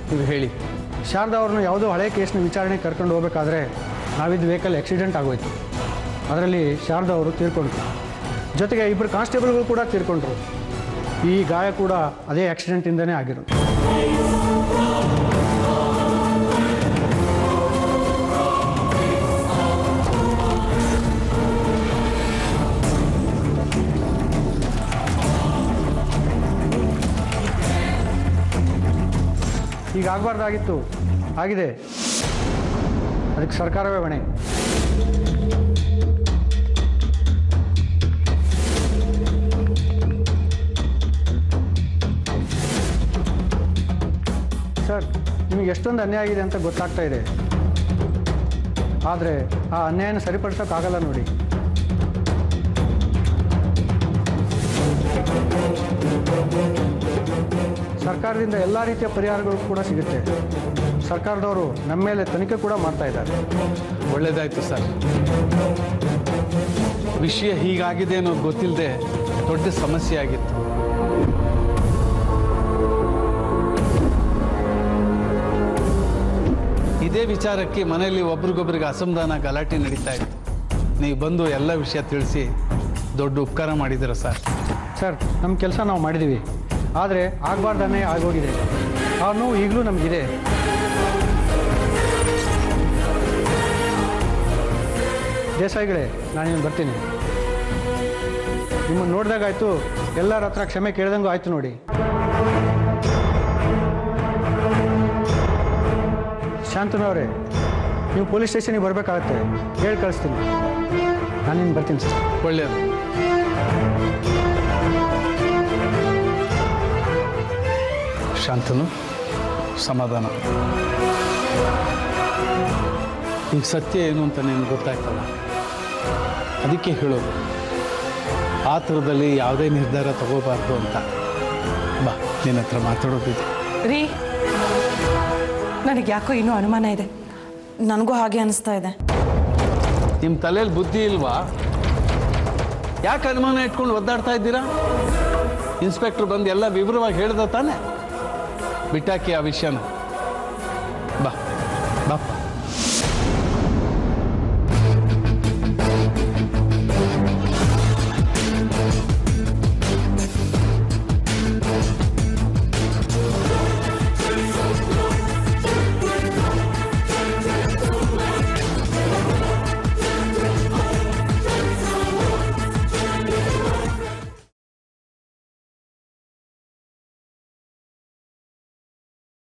ನೀವು ಹೇಳಿ. ಶಾರದಾ ಅವ್ರನ್ನ ಯಾವುದೋ ಹಳೆ ಕೇಸ್ನ ವಿಚಾರಣೆ ಕರ್ಕೊಂಡು ಹೋಗಬೇಕಾದ್ರೆ ನಾವಿದ್ದು ವೆಹಿಕಲ್ ಆಕ್ಸಿಡೆಂಟ್ ಆಗೋಯ್ತು. ಅದರಲ್ಲಿ ಶಾರದಾ ಅವರು ತೀರ್ಕೊಂಡ್ರು. ಜೊತೆಗೆ ಇಬ್ಬರು ಕಾನ್ಸ್ಟೇಬಲ್ಗಳು ಕೂಡ ತೀರ್ಕೊಂಡ್ರು. ಈ ಗಾಯ ಕೂಡ ಅದೇ ಆಕ್ಸಿಡೆಂಟಿಂದನೇ ಆಗಿರೋದು. ಈಗ ಆಗಬಾರ್ದಾಗಿತ್ತು, ಆಗಿದೆ. ಅದಕ್ಕೆ ಸರ್ಕಾರವೇ ಹೊಣೆ. ಸರ್, ನಿಮಗೆ ಎಷ್ಟೊಂದು ಅನ್ಯಾಯ ಆಗಿದೆ ಅಂತ ಗೊತ್ತಾಗ್ತಾ ಇದೆ. ಆದರೆ ಆ ಅನ್ಯಾಯನ ಸರಿಪಡಿಸೋಕ್ಕಾಗಲ್ಲ ನೋಡಿ. ಸರ್ಕಾರದಿಂದ ಎಲ್ಲ ರೀತಿಯ ಪರಿಹಾರಗಳು ಕೂಡ ಸಿಗುತ್ತೆ. ಸರ್ಕಾರದವರು ನಮ್ಮ ಮೇಲೆ ತನಿಖೆ ಕೂಡ ಮಾಡ್ತಾ ಇದ್ದಾರೆ. ಒಳ್ಳೆಯದಾಯಿತು ಸರ್. ವಿಷಯ ಹೀಗಾಗಿದೆ ಅನ್ನೋದು ಗೊತ್ತಿಲ್ಲದೆ ದೊಡ್ಡ ಸಮಸ್ಯೆ ಆಗಿತ್ತು. ಇದೇ ವಿಚಾರಕ್ಕೆ ಮನೆಯಲ್ಲಿ ಒಬ್ರಿಗೊಬ್ರಿಗೆ ಅಸಮಾಧಾನ ಗಲಾಟೆ ನಡೀತಾ ಇತ್ತು. ನೀವು ಬಂದು ಎಲ್ಲ ವಿಷಯ ತಿಳಿಸಿ ದೊಡ್ಡ ಉಪಕಾರ ಮಾಡಿದ್ದೀರ ಸರ್. ಸರ್, ನಮ್ಮ ಕೆಲಸ ನಾವು ಮಾಡಿದ್ದೀವಿ. ಆದರೆ ಆಗಬಾರ್ದನ್ನೇ ಆಗೋಗಿದೆ. ಆ ನೋವು ಈಗಲೂ ನಮಗಿದೆ. ದೇಸಾಯಿಗಳೇ, ನಾನೇನು ಬರ್ತೀನಿ. ನಿಮ್ಮನ್ನು ನೋಡಿದಾಗಾಯ್ತು, ಎಲ್ಲರ ಹತ್ರ ಕ್ಷಮೆ ಕೇಳ್ದಂಗೂ ಆಯಿತು ನೋಡಿ. ಶಾಂತನವರೇ, ನೀವು ಪೊಲೀಸ್ ಸ್ಟೇಷನಿಗೆ ಬರಬೇಕಾಗತ್ತೆ. ಹೇಳಿ ಕಳಿಸ್ತೀನಿ. ನಾನೇನು ಬರ್ತೀನಿ ಸರ್. ಒಳ್ಳೆಯದು. ಶಾಂತನು, ಸಮಾಧಾನ. ಈಗ ಸತ್ಯ ಏನು ಅಂತ ನಿನಗೆ ಗೊತ್ತಾಯ್ತಲ್ಲ, ಅದಕ್ಕೆ ಹೇಳೋದು. ಆ ಥರದಲ್ಲಿ ಯಾವುದೇ ನಿರ್ಧಾರ ತಗೋಬಾರ್ದು ಅಂತ. ಬಾ, ನಿನ್ನ ಹತ್ರ ಮಾತಾಡೋದಿದೆ. ರೀ, ನನಗೆ ಯಾಕೋ ಇನ್ನೂ ಅನುಮಾನ ಇದೆ. ನನಗೂ ಹಾಗೆ ಅನಿಸ್ತಾ ಇದೆ. ನಿಮ್ಮ ತಲೆಯಲ್ಲಿ ಬುದ್ಧಿ ಇಲ್ವಾ? ಯಾಕೆ ಅನುಮಾನ ಇಟ್ಕೊಂಡು ಒದ್ದಾಡ್ತಾ ಇದ್ದೀರಾ? ಇನ್ಸ್ಪೆಕ್ಟರ್ ಬಂದು ಎಲ್ಲ ವಿವರವಾಗಿ ಹೇಳ್ದ ತಾನೆ. ಬಿಟ್ಟಾಕಿ ಆ ವಿಷಯನ. ಬಾ ಬಾಪ್ಪ.